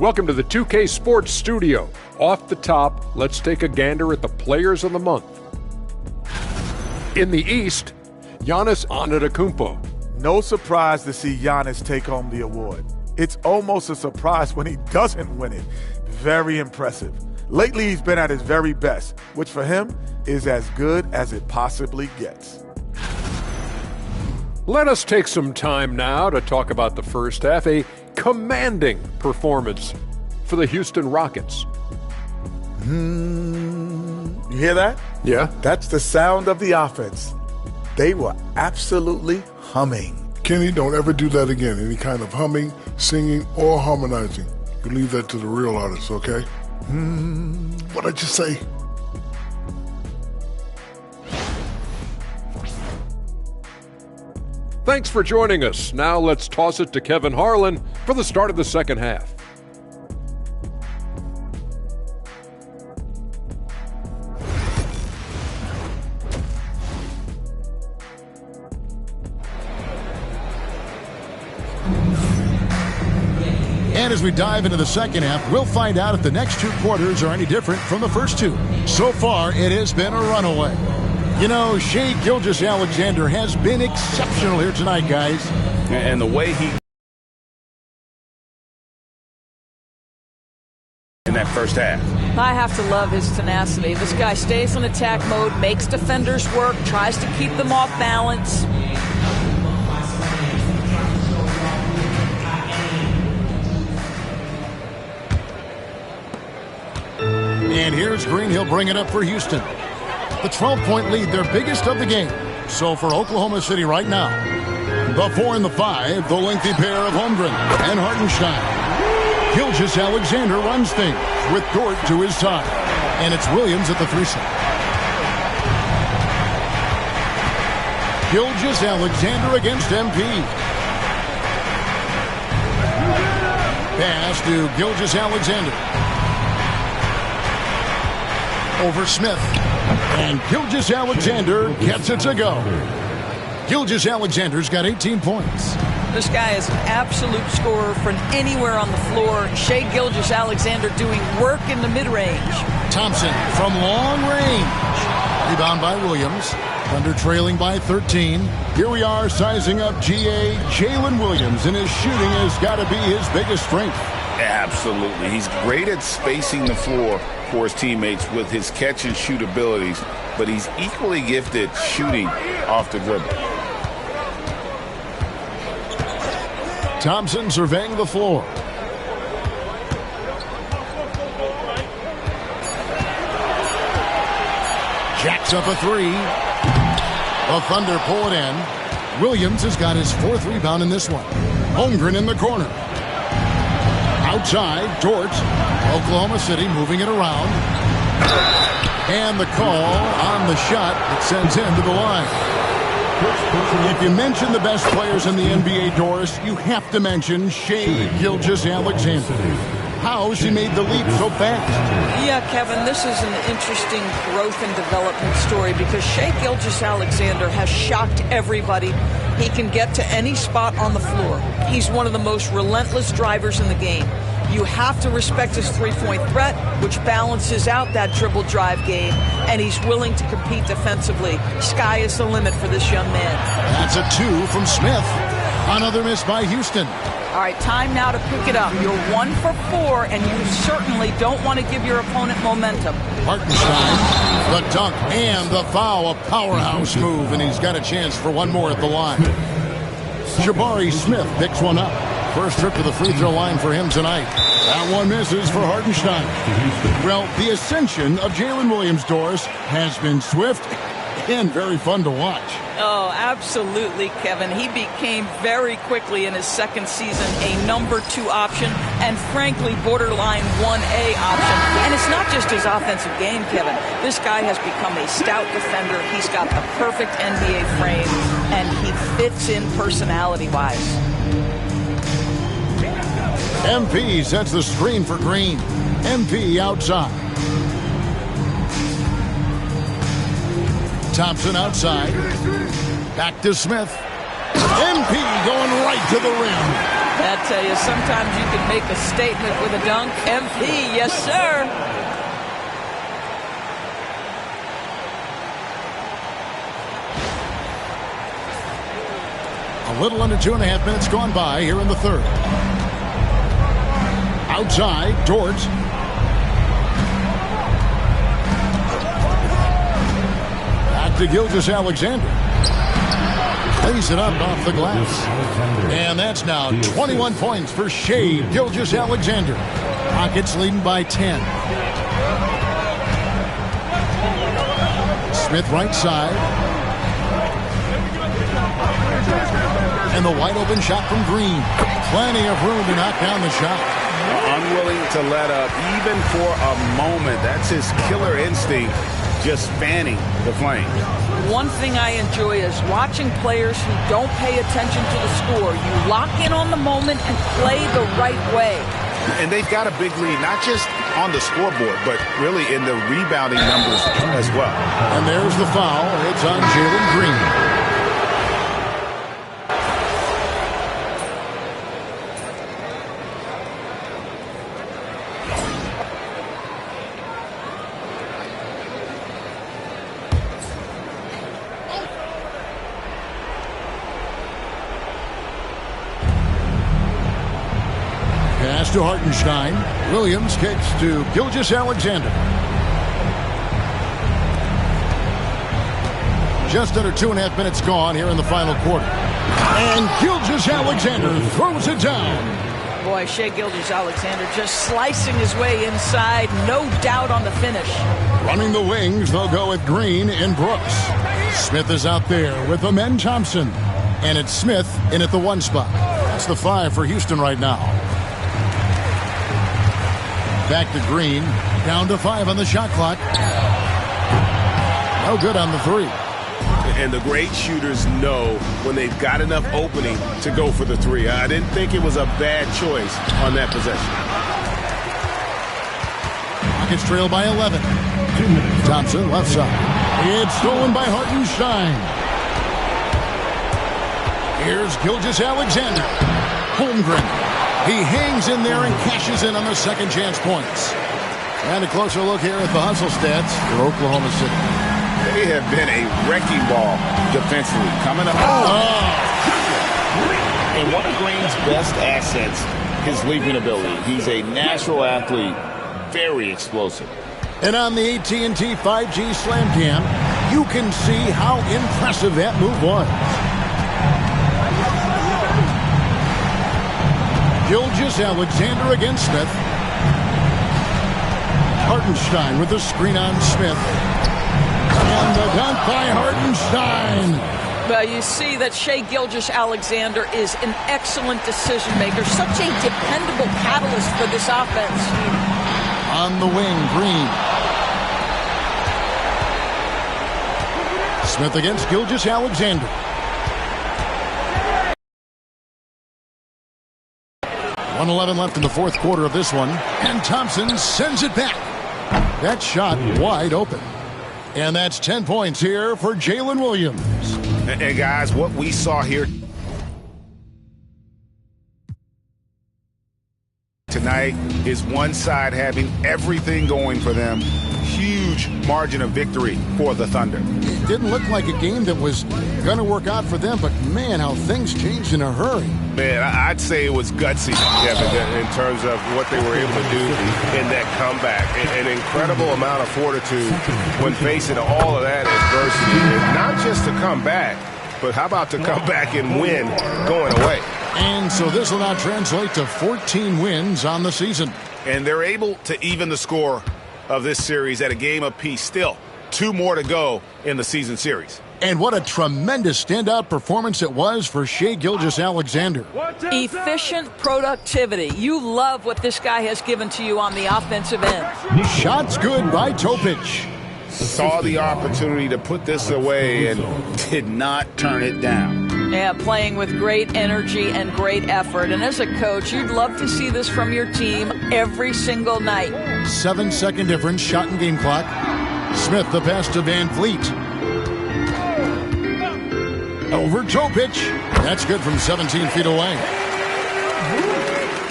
Welcome to the 2K Sports Studio. Off the top, let's take a gander at the Players of the Month. In the East, Giannis Antetokounmpo. No surprise to see Giannis take home the award. It's almost a surprise when he doesn't win it. Very impressive. Lately, he's been at his very best, which for him is as good as it possibly gets. Let us take some time now to talk about the first half, a commanding performance for the Houston Rockets. You hear that? Yeah. That's the sound of the offense. They were absolutely humming. Kenny, don't ever do that again. Any kind of humming, singing, or harmonizing. You leave that to the real artists, okay? What'd I just say? Thanks for joining us. Now let's toss it to Kevin Harlan for the start of the second half. And as we dive into the second half, we'll find out if the next two quarters are any different from the first two. So far, it has been a runaway. You know, Shai Gilgeous-Alexander has been exceptional here tonight, guys. And the way he in that first half. I have to love his tenacity. This guy stays in attack mode, makes defenders work, tries to keep them off balance. And here's Green. He'll bring it up for Houston. The 12-point lead, their biggest of the game. So for Oklahoma City right now, the 4 and the 5, the lengthy pair of Holmgren and Hartenstein. Gilgeous-Alexander runs things with Dort to his side. And it's Williams at the 3-side. Gilgeous-Alexander against MP. Pass to Gilgeous-Alexander. Over Smith. And Gilgeous-Alexander gets it to go. Gilgeous-Alexander's got 18 points. This guy is an absolute scorer from anywhere on the floor. Shai Gilgeous-Alexander doing work in the mid-range. Thompson from long range. Rebound by Williams. Thunder trailing by 13. Here we are sizing up GA Jalen Williams, and his shooting has got to be his biggest strength. Absolutely. He's great at spacing the floor for his teammates with his catch and shoot abilities, but he's equally gifted shooting off the dribble. Thompson surveying the floor. Jacks up a three. The Thunder pull it in. Williams has got his 4th rebound in this one. Holmgren in the corner. Outside, Dort. Oklahoma City moving it around. And the call on the shot that sends him to the line. If you mention the best players in the NBA, Doris, you have to mention Shai Gilgeous-Alexander. How has he made the leap so fast? Yeah, Kevin, this is an interesting growth and development story because Shai Gilgeous-Alexander has shocked everybody. He can get to any spot on the floor. He's one of the most relentless drivers in the game. You have to respect his three-point threat, which balances out that dribble drive game, and he's willing to compete defensively. Sky is the limit for this young man. That's a 2 from Smith. Another miss by Houston. All right, time now to pick it up. You're 1 for 4, and you certainly don't want to give your opponent momentum. Hartenstein, the dunk, and the foul. A powerhouse move, and he's got a chance for one more at the line. Jabari Smith picks one up. First trip to the free throw line for him tonight. That one misses for Hartenstein. Well, the ascension of Jalen Williams, Doris, has been swift and very fun to watch. Oh, absolutely, Kevin. He became very quickly in his second season a number 2 option and, frankly, borderline 1A option. And it's not just his offensive game, Kevin. This guy has become a stout defender. He's got the perfect NBA frame, and he fits in personality-wise. MP sets the screen for Green. MP outside. Thompson outside. Back to Smith. MP going right to the rim. I tell you, sometimes you can make a statement with a dunk. MP, yes, sir. A little under 2.5 minutes gone by here in the third. Outside, Dort. Back to Gilgeous-Alexander. Plays it up off the glass. And that's now 21 points for Shai Gilgeous-Alexander. Rockets leading by 10. Smith right side. And the wide open shot from Green. Plenty of room to knock down the shot. Unwilling to let up even for a moment. That's his killer instinct, just fanning the flame. One thing I enjoy is watching players who don't pay attention to the score. You lock in on the moment and play the right way. And they've got a big lead, not just on the scoreboard, but really in the rebounding numbers as well. And there's the foul. It's on Jalen Green. To Hartenstein. Williams kicks to Gilgeous-Alexander. Just under 2.5 minutes gone here in the final quarter. And Gilgeous-Alexander throws it down. Boy, Shai Gilgeous-Alexander just slicing his way inside. No doubt on the finish. Running the wings, they'll go with Green and Brooks. Smith is out there with Amen Thompson. And it's Smith in at the 1 spot. That's the 5 for Houston right now. Back to Green. Down to 5 on the shot clock. No good on the 3. And the great shooters know when they've got enough opening to go for the 3. I didn't think it was a bad choice on that possession. Rockets trail by 11. Thompson left side. It's stolen by Hartenstein. Here's Gilgeous-Alexander. Holmgren. He hangs in there and cashes in on the second chance points. And a closer look here at the hustle stats for Oklahoma City. They have been a wrecking ball defensively. Coming up. And one of Green's best assets, his leaping ability. He's a natural athlete, very explosive. And on the AT&T 5G Slam Cam, you can see how impressive that move was. Gilgeous-Alexander against Smith. Hartenstein with the screen on Smith. And the dunk by Hartenstein. Well, you see that Shai Gilgeous-Alexander is an excellent decision maker. Such a dependable catalyst for this offense. On the wing, Green. Smith against Gilgeous-Alexander. 1:11 left in the fourth quarter of this one. And Thompson sends it back. That shot wide open. And that's 10 points here for Jalen Williams. And guys, what we saw here tonight is one side having everything going for them. Huge margin of victory for the Thunder. It didn't look like a game that was going to work out for them, but man, how things changed in a hurry. Man, I'd say it was gutsy, Kevin, in terms of what they were able to do in that comeback. An incredible amount of fortitude when facing all of that adversity. And not just to come back, but how about to come back and win going away? And so this will now translate to 14 wins on the season. And they're able to even the score of this series at a game apiece. Still, 2 more to go in the season series. And what a tremendous standout performance it was for Shai Gilgeous-Alexander. Efficient productivity. You love what this guy has given to you on the offensive end. Shots good by Topic. Saw the opportunity to put this away and did not turn it down. Yeah, playing with great energy and great effort. And as a coach, you'd love to see this from your team every single night. 7-second difference, shot and game clock. Smith, the pass to Van Vliet. Over Topic. That's good from 17 feet away.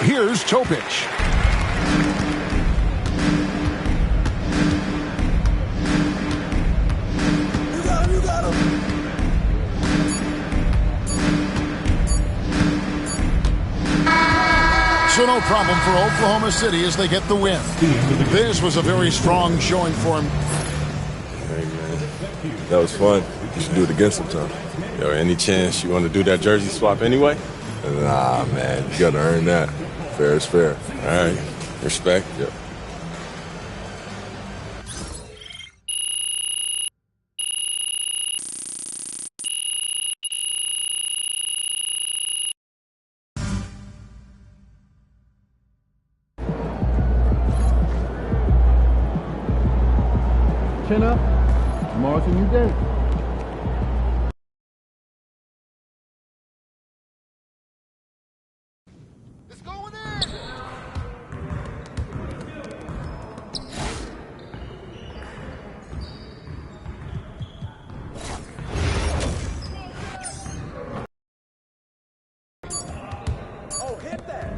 Here's Topic. So no problem for Oklahoma City as they get the win. This was a very strong showing for him. Hey, man, that was fun. You should do it again sometime. Yo, any chance you want to do that jersey swap anyway? Nah, man, you got to earn that. Fair is fair. All right, respect. Yep. Chin up. Tomorrow's a new day. It's going in. Oh, hit that.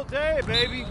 Day, baby.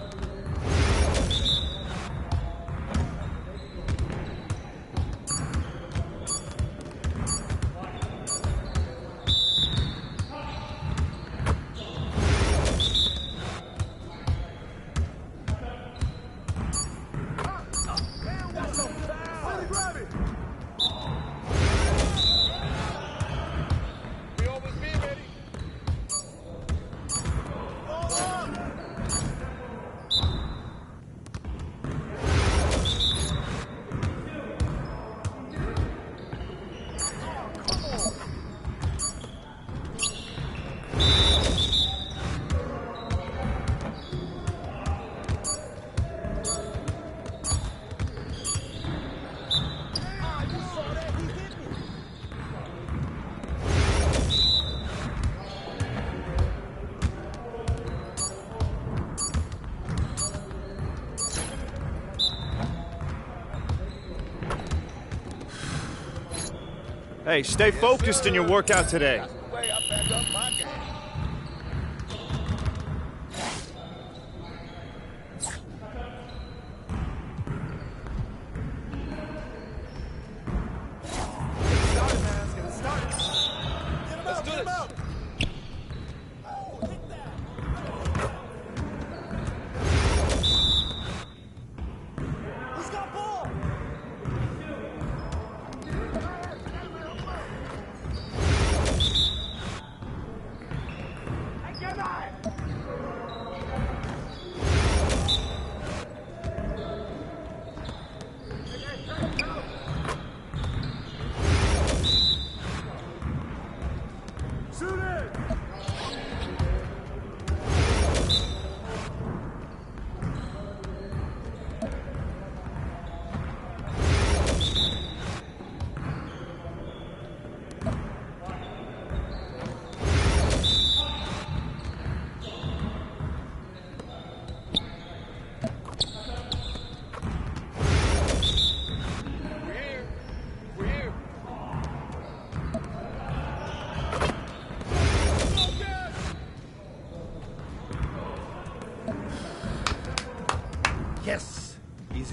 Hey, stay focused in your workout today.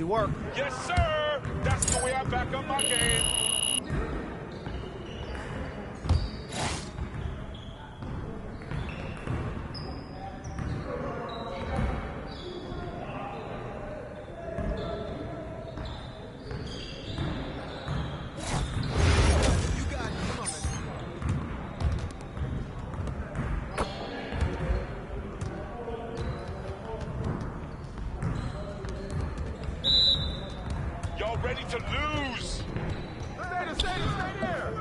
work. Yes, sir. That's the way I back up my game. Y'all ready to lose? Stay there.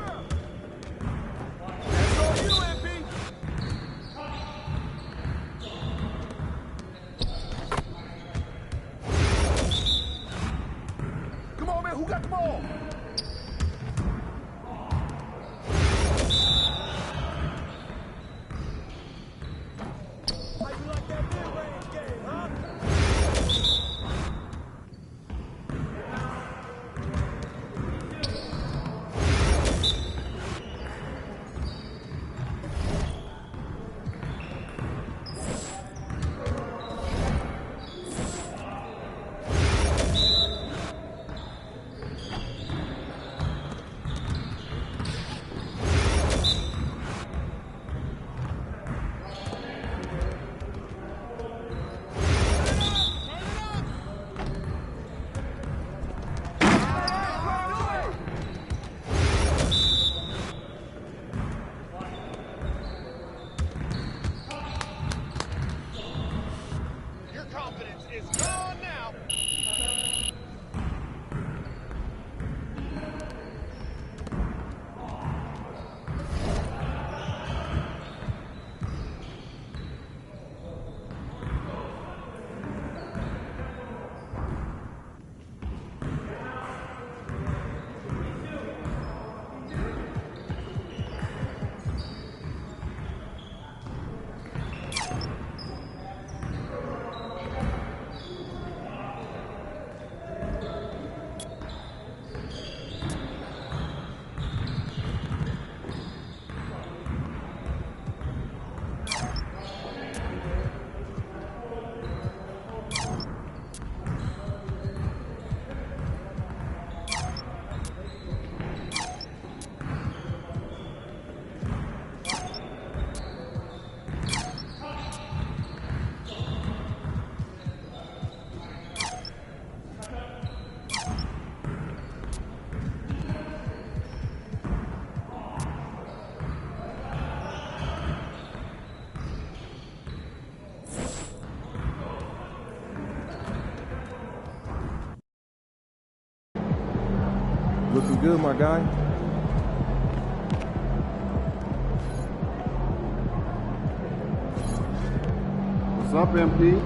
That's all you, MP. Come on, man. Who got the ball? How you like that mid-range game, huh? Your confidence is gone now. Looking good, my guy. What's up, MP?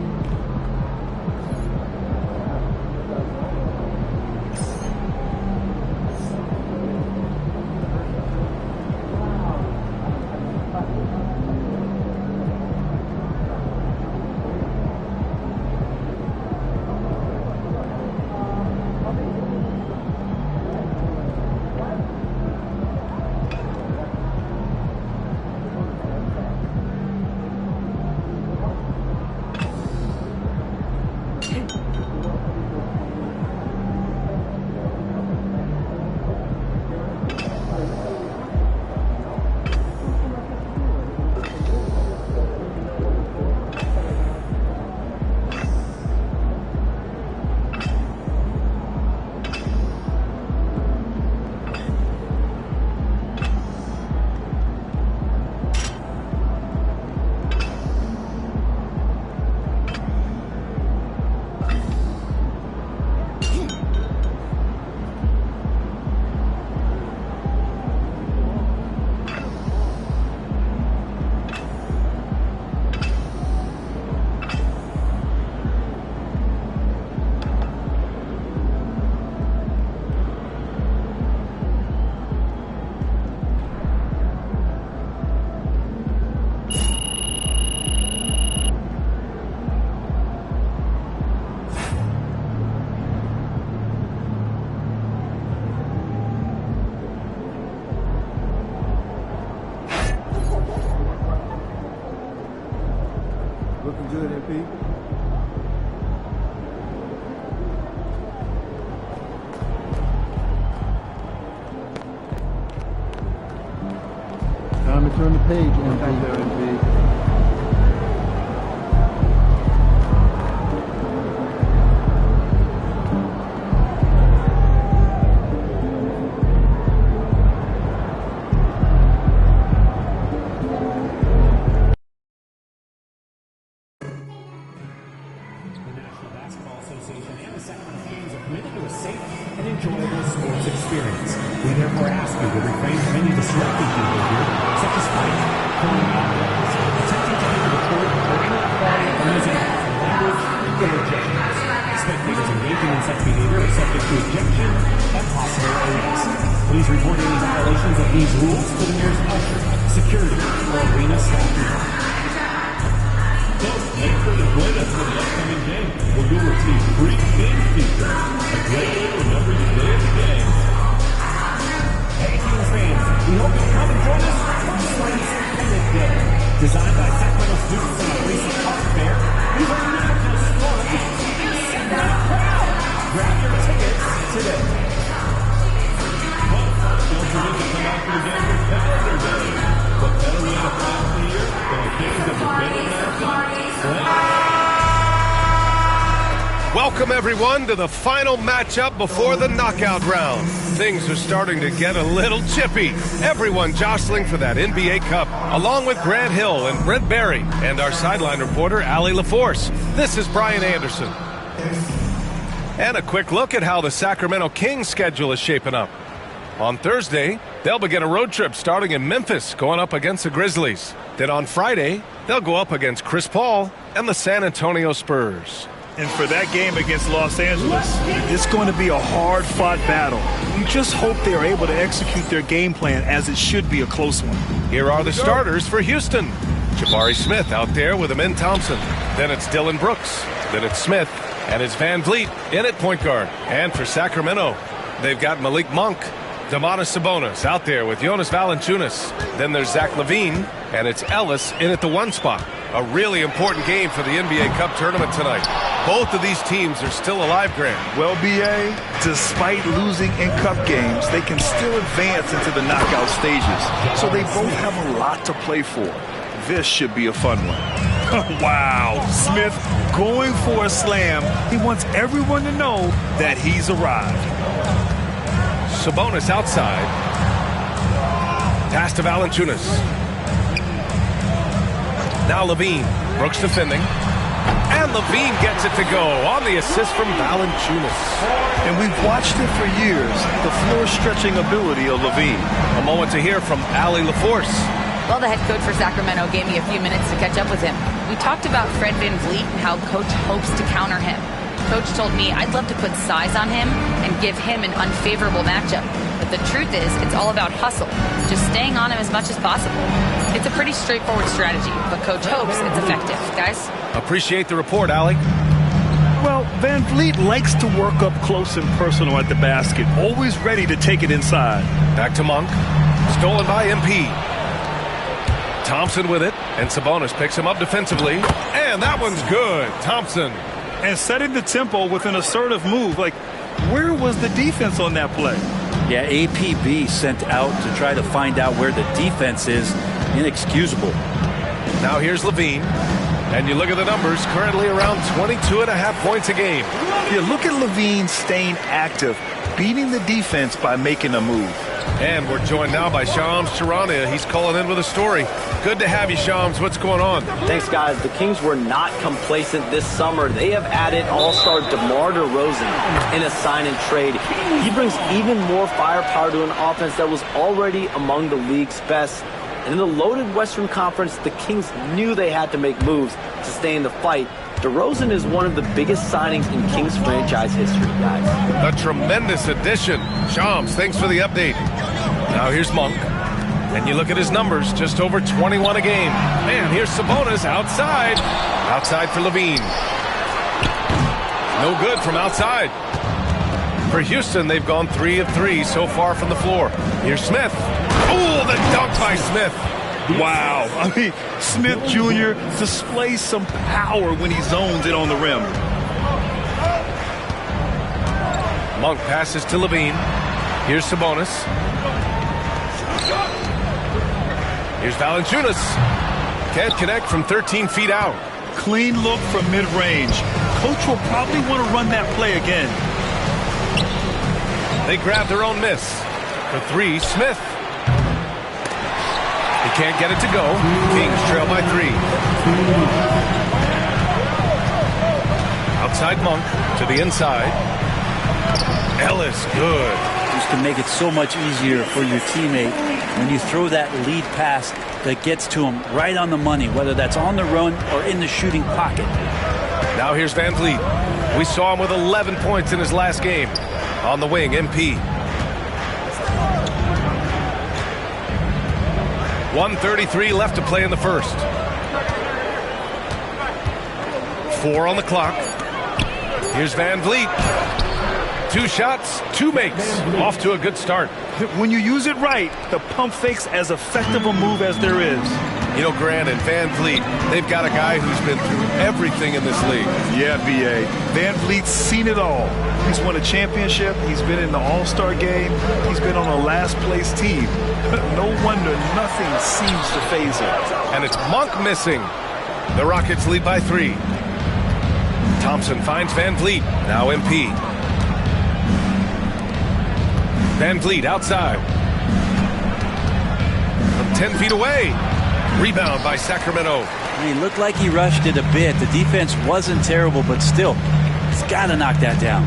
Looking good, MP. turn the page, MP. Back there, MP. Enjoyable sports experience. We therefore ask you to refrain from any disruptive behavior, such as fighting, pulling objects, attempting to enter the court, or interrupt or using language or gestures. Spectators engaging in such behavior are subject to ejection and possible arrest. Please report any violations of these rules to the nearest usher, security, or arena staff member. So, make sure to join us for the upcoming game, where you'll receive free game features. A great way to remember your day of the game. Hey, Kings fans, we hope you'll come and join us for Slight's Picnic Day. Designed by Sacramento students on a recent art fair, these are magical stories and set that crowd. Grab your tickets today. Well, don't forget to come out for the game for Calendar Day. What better way to pass the year than the Kings of the Better Matchup? Welcome, everyone, to the final matchup before the knockout round. Things are starting to get a little chippy. Everyone jostling for that NBA Cup, along with Grant Hill and Brent Barry, and our sideline reporter, Allie LaForce. This is Brian Anderson. And a quick look at how the Sacramento Kings schedule is shaping up. On Thursday, they'll begin a road trip starting in Memphis, going up against the Grizzlies. Then on Friday, they'll go up against Chris Paul and the San Antonio Spurs. And for that game against Los Angeles, it's going to be a hard-fought battle. We just hope they're able to execute their game plan, as it should be a close one. Here are the starters for Houston. Jabari Smith out there with Amin Thompson. Then it's Dylan Brooks. Then it's Smith. And it's Van Vliet in at point guard. And for Sacramento, they've got Malik Monk. Domantas Sabonis out there with Jonas Valanciunas. Then there's Zach LaVine, and it's Ellis in at the one spot. A really important game for the NBA Cup tournament tonight. Both of these teams are still alive, Grant. Well, B.A., despite losing in cup games, they can still advance into the knockout stages. So they both have a lot to play for. This should be a fun one. Wow, Smith going for a slam. He wants everyone to know that he's arrived. Sabonis outside. Pass to Valanciunas. Now LaVine. Brooks defending. And LaVine gets it to go on the assist from Valanciunas. And we've watched it for years, the floor-stretching ability of LaVine. A moment to hear from Allie LaForce. Well, the head coach for Sacramento gave me a few minutes to catch up with him. We talked about Fred Van Vliet and how Coach hopes to counter him. Coach told me I'd love to put size on him and give him an unfavorable matchup. But the truth is, it's all about hustle, just staying on him as much as possible. It's a pretty straightforward strategy, but Coach hopes it's effective. Guys? Appreciate the report, Allie. Well, Van Vliet likes to work up close and personal at the basket, always ready to take it inside. Back to Monk. Stolen by MP. Thompson with it, and Sabonis picks him up defensively. And that one's good. Thompson. And setting the tempo with an assertive move. Like, where was the defense on that play? Yeah, APB sent out to try to find out where the defense is. Inexcusable. Now here's LaVine. And you look at the numbers, currently around 22.5 points a game. Yeah, look at LaVine staying active, beating the defense by making a move. And we're joined now by Shams Charania. He's calling in with a story. Good to have you, Shams. What's going on? Thanks, guys. The Kings were not complacent this summer. They have added all-star DeMar DeRozan in a sign and trade. He brings even more firepower to an offense that was already among the league's best. And in the loaded Western Conference, the Kings knew they had to make moves to stay in the fight. DeRozan is one of the biggest signings in Kings franchise history, guys. A tremendous addition. Shams, thanks for the update. Now here's Monk. And you look at his numbers, just over 21 a game. And here's Sabonis outside. Outside for LaVine. No good from outside. For Houston, they've gone 3 of 3 so far from the floor. Here's Smith. Oh, the dunk by Smith. Wow. I mean, Smith Jr. displays some power when he zones in on the rim. Monk passes to LaVine. Here's Sabonis. Here's Valanciunas. Can't connect from 13 feet out. Clean look from mid-range. Coach will probably want to run that play again. They grab their own miss. For three, Smith. He can't get it to go. Kings trail by 3. Outside Monk to the inside. Ellis, good. Just to make it so much easier for your teammate when you throw that lead pass that gets to him right on the money, whether that's on the run or in the shooting pocket. Now here's Van Vliet. We saw him with 11 points in his last game. On the wing, MP. 1:33 left to play in the first. 4 on the clock. Here's Van Vliet. 2 shots, 2 makes. Off to a good start. When you use it right, the pump fake's as effective a move as there is. You know, Grant and Van Vliet, they've got a guy who's been through everything in this league. Yeah, B.A. Van Vliet's seen it all. He's won a championship. He's been in the All-Star game. He's been on a last-place team. No wonder nothing seems to faze him. And it's Monk missing. The Rockets lead by 3. Thompson finds Van Vliet. Now MP. Van Vliet outside. From 10 feet away. Rebound by Sacramento. He looked like he rushed it a bit. The defense wasn't terrible, but still, he's got to knock that down.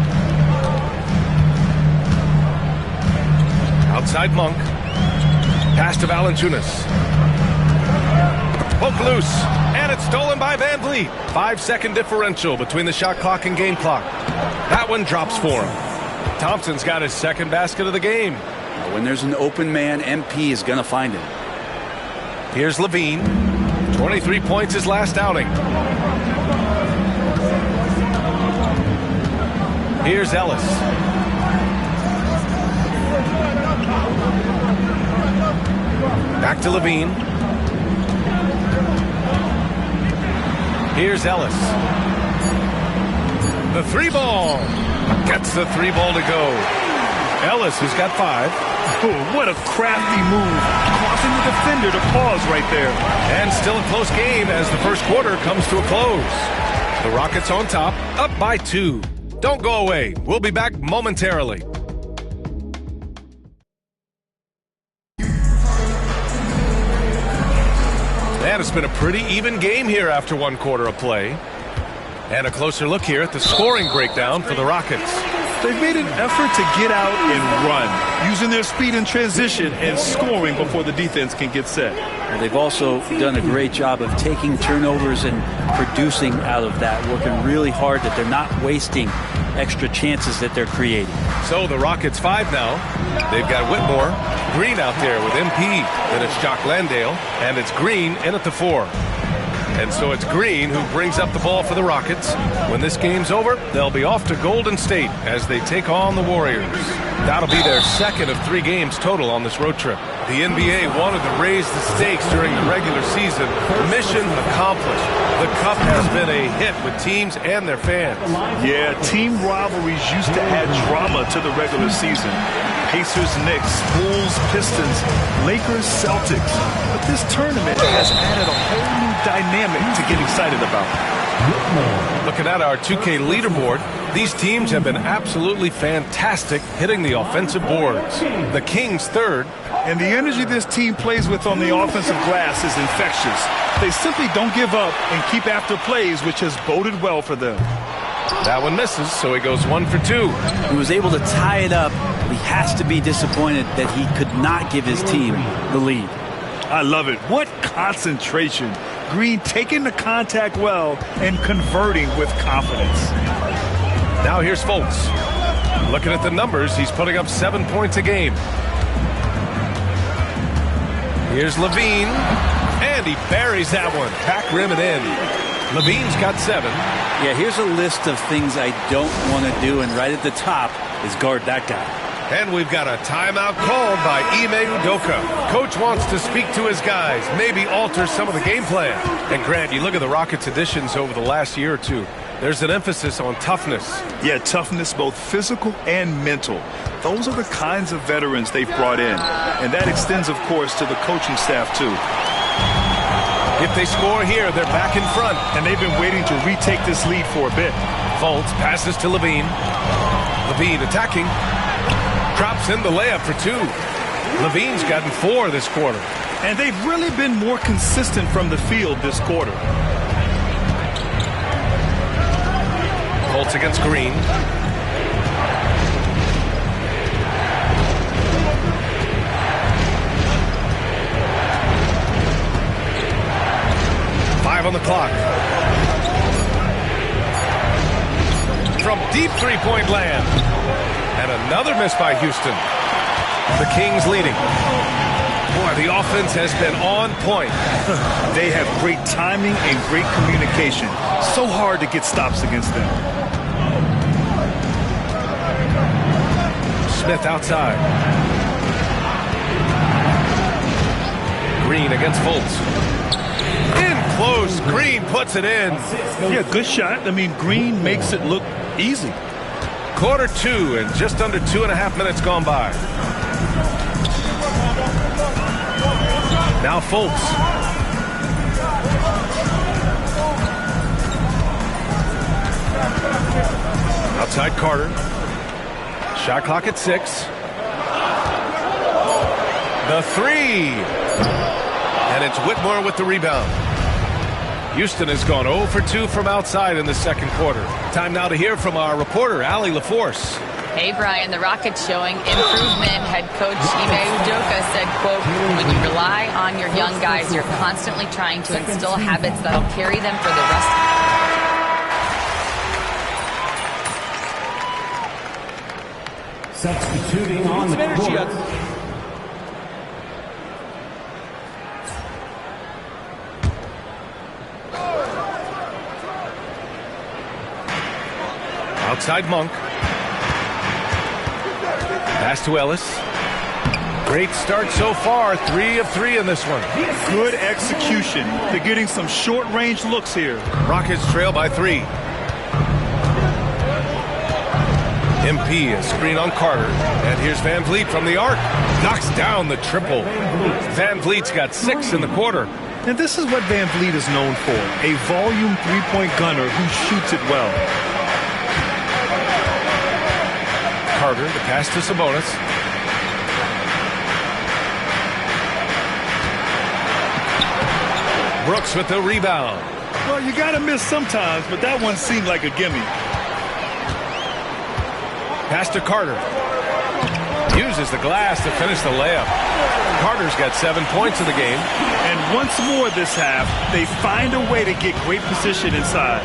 Outside Monk. Pass to Valanciunas. Poke loose. And it's stolen by Van Vliet. 5-second differential between the shot clock and game clock. That one drops for him. Thompson's got his second basket of the game. When there's an open man, MP is going to find him. Here's Levine. 23 points his last outing. Here's Ellis. Back to Levine. Here's Ellis. The 3-ball. Gets the 3-ball to go. Ellis, who's got 5. Oh, what a crafty move. Causing the defender to pause right there. And still a close game as the first quarter comes to a close. The Rockets on top, up by 2. Don't go away. We'll be back momentarily. And it's been a pretty even game here after 1 quarter of play. And a closer look here at the scoring breakdown for the Rockets. They've made an effort to get out and run, using their speed in transition and scoring before the defense can get set. And they've also done a great job of taking turnovers and producing out of that, working really hard that they're not wasting extra chances that they're creating. So the Rockets 5 now. They've got Whitmore, Green out there with MP. Then it's Jock Landale, and it's Green in at the 4. And so it's Green who brings up the ball for the Rockets. When this game's over, they'll be off to Golden State as they take on the Warriors. That'll be their second of 3 games total on this road trip. The NBA wanted to raise the stakes during the regular season. Mission accomplished. The Cup has been a hit with teams and their fans. Yeah, team rivalries used to add drama to the regular season. Pacers, Knicks, Bulls, Pistons, Lakers, Celtics. But this tournament has added a whole new dynamic to get excited about. Looking at our 2K leaderboard, these teams have been absolutely fantastic hitting the offensive boards. The Kings 3rd. And the energy this team plays with on the offensive glass is infectious. They simply don't give up and keep after plays, which has boded well for them. That one misses, so he goes 1 for 2. He was able to tie it up. He has to be disappointed that he could not give his team the lead. I love it. What concentration. Green taking the contact well and converting with confidence. Now here's Fultz. Looking at the numbers, he's putting up 7 points a game. Here's Levine, and he buries that one. Back rim and in. Levine's got 7. Yeah, here's a list of things I don't want to do, and right at the top is guard that guy. And we've got a timeout called by Ime Udoka. Coach wants to speak to his guys, maybe alter some of the game plan. And Grant, you look at the Rockets' additions over the last year or two. There's an emphasis on toughness. Yeah, toughness, both physical and mental. Those are the kinds of veterans they've brought in. And that extends, of course, to the coaching staff, too. If they score here, they're back in front. And they've been waiting to retake this lead for a bit. Fultz passes to Levine. Levine attacking. Drops in the layup for 2. Levine's gotten 4 this quarter. And they've really been more consistent from the field this quarter. Fultz against Green. On the clock. From deep three-point land. And another miss by Houston. The Kings leading. Boy, the offense has been on point. They have great timing and great communication. So hard to get stops against them. Smith outside. Green against Fultz. Close. Green puts it in. Yeah, good shot. I mean, Green makes it look easy. Quarter 2 and just under 2.5 minutes gone by. Now Fultz. Outside Carter. Shot clock at 6. The 3. And it's Whitmore with the rebound. Houston has gone 0 for 2 from outside in the second quarter. Time now to hear from our reporter, Allie LaForce. Hey, Brian, the Rockets showing improvement. Head coach Ime Udoka said, quote, when you rely on your young guys, you're constantly trying to instill habits that'll carry them for the rest. Substituting on the court. Outside Monk. Pass to Ellis. Great start so far. 3 of 3 in this one. Good execution. They're getting some short-range looks here. Rockets trail by 3. MP, a screen on Carter. And here's Van Vliet from the arc. Knocks down the triple. Van Vliet's got 6 in the quarter. And this is what Van Vliet is known for. A volume three-point gunner who shoots it well. Carter, the pass to Sabonis. Brooks with the rebound. Well, you got to miss sometimes, but that one seemed like a gimme. Pass to Carter. Uses the glass to finish the layup. Carter's got 7 points in the game. And once more this half, they find a way to get great position inside.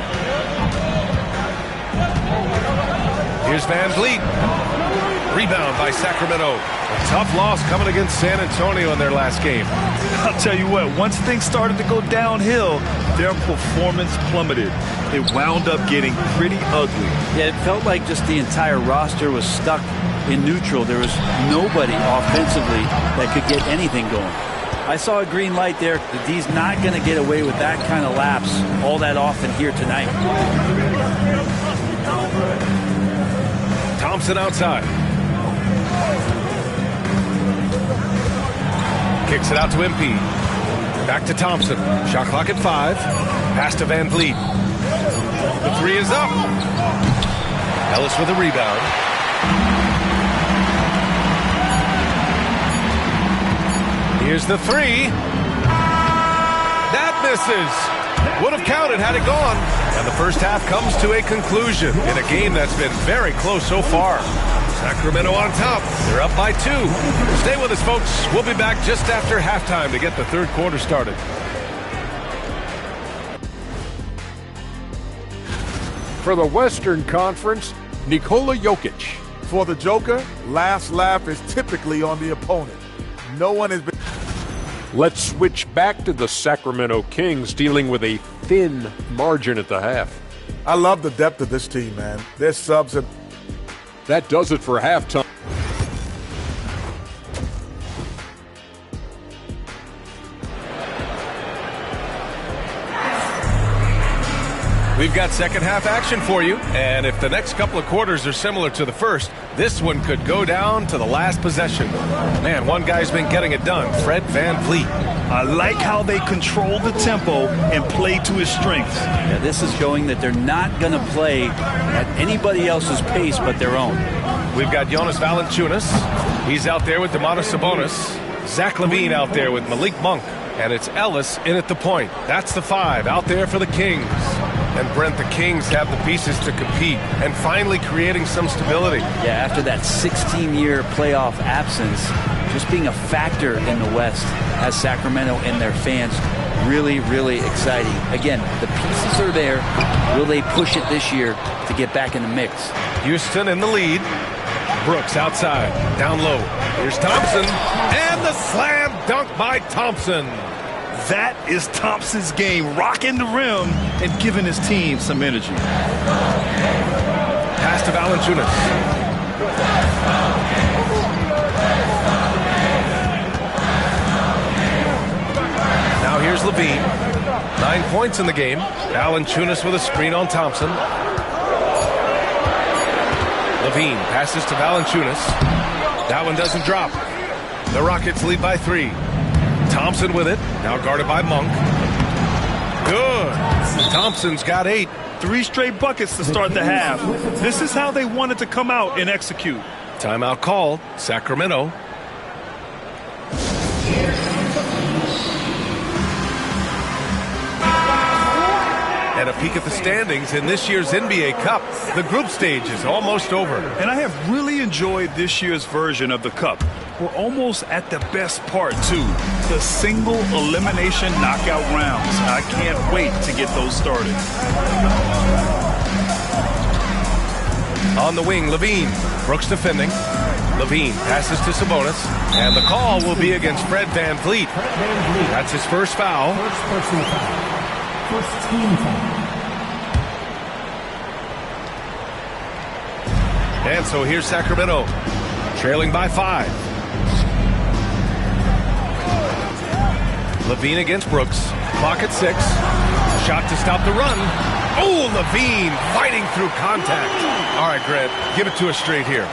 Here's Van Vliet. Rebound by Sacramento. A tough loss coming against San Antonio in their last game. I'll tell you what, once things started to go downhill, their performance plummeted. It wound up getting pretty ugly. Yeah, it felt like just the entire roster was stuck in neutral. There was nobody offensively that could get anything going. I saw a green light there. The D's not going to get away with that kind of lapse all that often here tonight. Thompson outside. Kicks it out to MP. Back to Thompson. Shot clock at 5. Pass to Van Vliet. The 3 is up. Ellis with a rebound. Here's the 3. That misses. Would have counted had it gone. And the first half comes to a conclusion in a game that's been very close so far. Sacramento on top. They're up by 2. Stay with us, folks. We'll be back just after halftime to get the third quarter started. For the Western Conference, Nikola Jokic. For the Joker, last laugh is typically on the opponent. No one has been... Let's switch back to the Sacramento Kings dealing with a thin margin at the half. I love the depth of this team, man. Their subs have... That does it for halftime. We've got second half action for you, and if the next couple of quarters are similar to the first, this one could go down to the last possession. Man, one guy's been getting it done, Fred VanVleet. I like how they control the tempo and play to his strengths. Yeah, this is showing that they're not going to play at anybody else's pace but their own. We've got Jonas Valanciunas. He's out there with Domantas Sabonis. Zach LaVine out there with Malik Monk. And it's Ellis in at the point. That's the 5 out there for the Kings. And Brent, the Kings have the pieces to compete and finally creating some stability. Yeah, after that 16-year playoff absence, just being a factor in the West has Sacramento and their fans really, really exciting. Again, the pieces are there. Will they push it this year to get back in the mix? Houston in the lead. Brooks outside, down low. Here's Thompson, and the slam dunk by Thompson. That is Thompson's game, rocking the rim and giving his team some energy. Pass to Valanciunas. Now here's LaVine. 9 points in the game. Valanciunas with a screen on Thompson. LaVine passes to Valanciunas. That one doesn't drop. The Rockets lead by 3. Thompson with it. Now guarded by Monk. Good. Thompson's got 8. 3 straight buckets to start the half. This is how they wanted to come out and execute. Timeout called. Sacramento. And a peek at the standings in this year's NBA Cup. The group stage is almost over. And I have really enjoyed this year's version of the Cup. We're almost at the best part, too. The single elimination knockout rounds. I can't wait to get those started. On the wing, LaVine. Brooks defending. LaVine passes to Sabonis. And the call will be against Fred VanVleet. That's his first foul. First personal foul. First team foul. And so here's Sacramento, trailing by 5. LaVine against Brooks. Clock at 6. Shot to stop the run. Oh, LaVine fighting through contact. All right, Grant, give it to us straight here.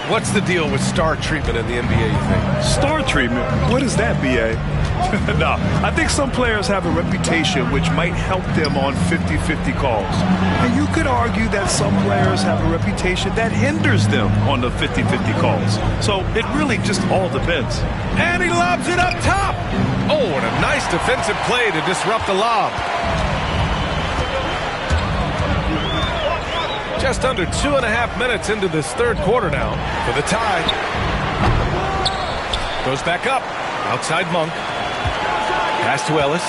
What's the deal with star treatment in the NBA, you think? Star treatment? What is that, B.A.? No, I think some players have a reputation which might help them on 50-50 calls. And you could argue that some players have a reputation that hinders them on the 50-50 calls. So it really just all depends. And he lobs it up top. Oh, and a nice defensive play to disrupt the lob. Just under 2.5 minutes into this third quarter now for the tie. Goes back up. Outside Monk. Pass to Ellis.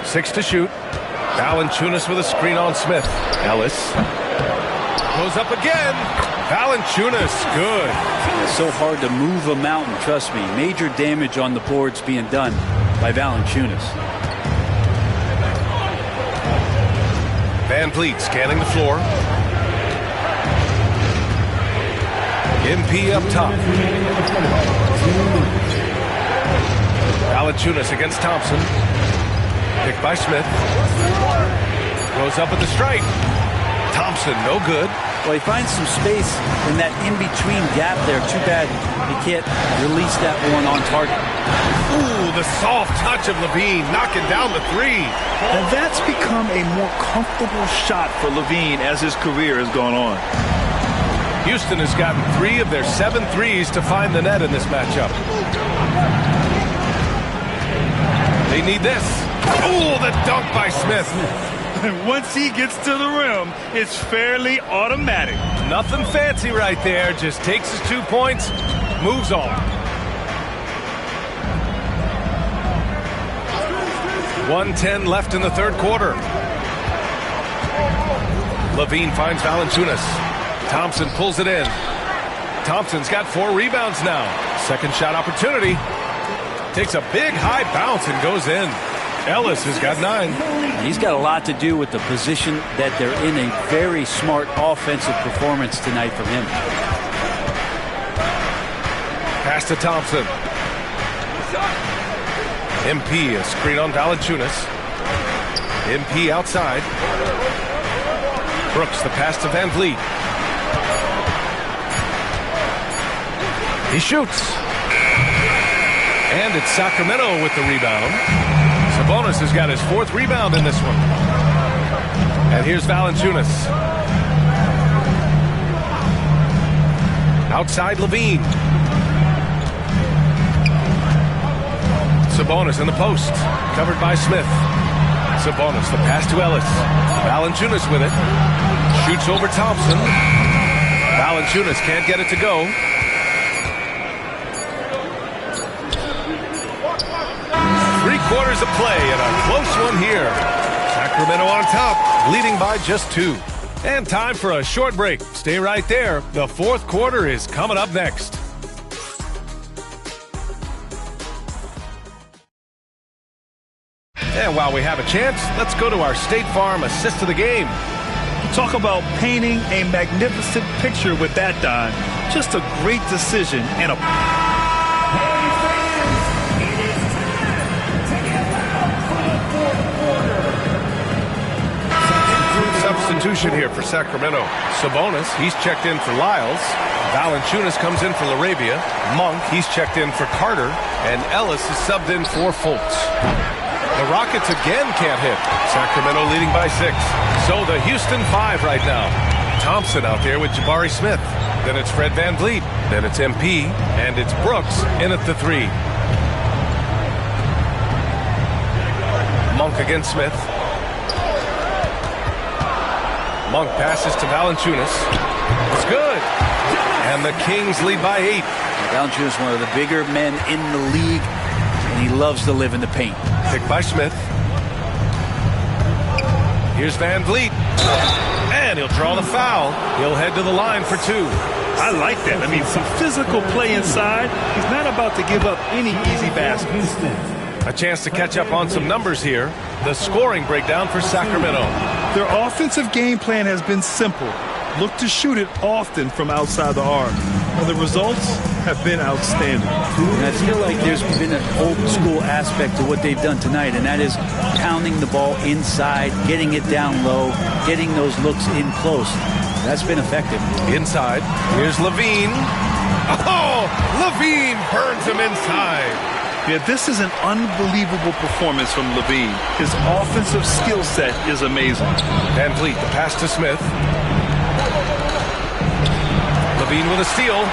6 to shoot. Valanciunas with a screen on Smith. Ellis. Goes up again. Valanciunas, good. It's so hard to move a mountain, trust me. Major damage on the boards being done by Valanciunas. VanVleet scanning the floor. MP up top. Valanciunas against Thompson. Picked by Smith. Goes up at the stripe. Thompson, no good. Well, he finds some space in that in-between gap there. Too bad he can't release that one on target. Ooh, the soft touch of LaVine knocking down the 3. And that's become a more comfortable shot for LaVine as his career has gone on. Houston has gotten 3 of their 7 threes to find the net in this matchup. They need this. Oh, the dunk by Smith. And once he gets to the rim, it's fairly automatic. Nothing fancy right there. Just takes his 2 points, moves on. 1:10 left in the third quarter. LaVine finds Valanciunas. Thompson pulls it in. Thompson's got 4 rebounds now. Second shot opportunity. Takes a big high bounce and goes in. Ellis has got 9. He's got a lot to do with the position that they're in. A very smart offensive performance tonight from him. Pass to Thompson. MP, a screen on Valanciunas. MP outside. Brooks, the pass to Van Vliet. He shoots. And it's Sacramento with the rebound. Sabonis has got his 4th rebound in this one. And here's Valanciunas. Outside Levine. Sabonis in the post. Covered by Smith. Sabonis, the pass to Ellis. Valanciunas with it. Shoots over Thompson. Valanciunas can't get it to go. Three-quarters of play and a close one here. Sacramento on top, leading by just 2. And time for a short break. Stay right there. The 4th quarter is coming up next. And while we have a chance, let's go to our State Farm assist of the game. Talk about painting a magnificent picture with that, Don. Just a great decision and a... Hey fans, it is time to get loud for the 4th quarter. Substitution here for Sacramento. Sabonis, he's checked in for Lyles. Valanciunas comes in for LaRavia. Monk, he's checked in for Carter. And Ellis is subbed in for Fultz. The Rockets again can't hit. Sacramento leading by 6. So the Houston 5 right now. Thompson out there with Jabari Smith. Then it's Fred Van Vliet. Then it's MP. And it's Brooks in at the 3. Monk against Smith. Monk passes to Valanciunas. It's good. And the Kings lead by 8. Valanciunas, one of the bigger men in the league, and he loves to live in the paint. Picked by Smith. Here's Van Vliet. And he'll draw the foul. He'll head to the line for 2. I like that. I mean, some physical play inside. He's not about to give up any easy baskets. A chance to catch up on some numbers here. The scoring breakdown for Sacramento. Their offensive game plan has been simple. Look to shoot it often from outside the arc. And the results have been outstanding. And I feel like there's been an old school aspect to what they've done tonight, and that is pounding the ball inside, getting it down low, getting those looks in close. That's been effective. Inside, here's Levine. Oh, Levine burns him inside. Yeah, this is an unbelievable performance from Levine. His offensive skill set is amazing. Van Vliet, the pass to Smith. Levine with a steal.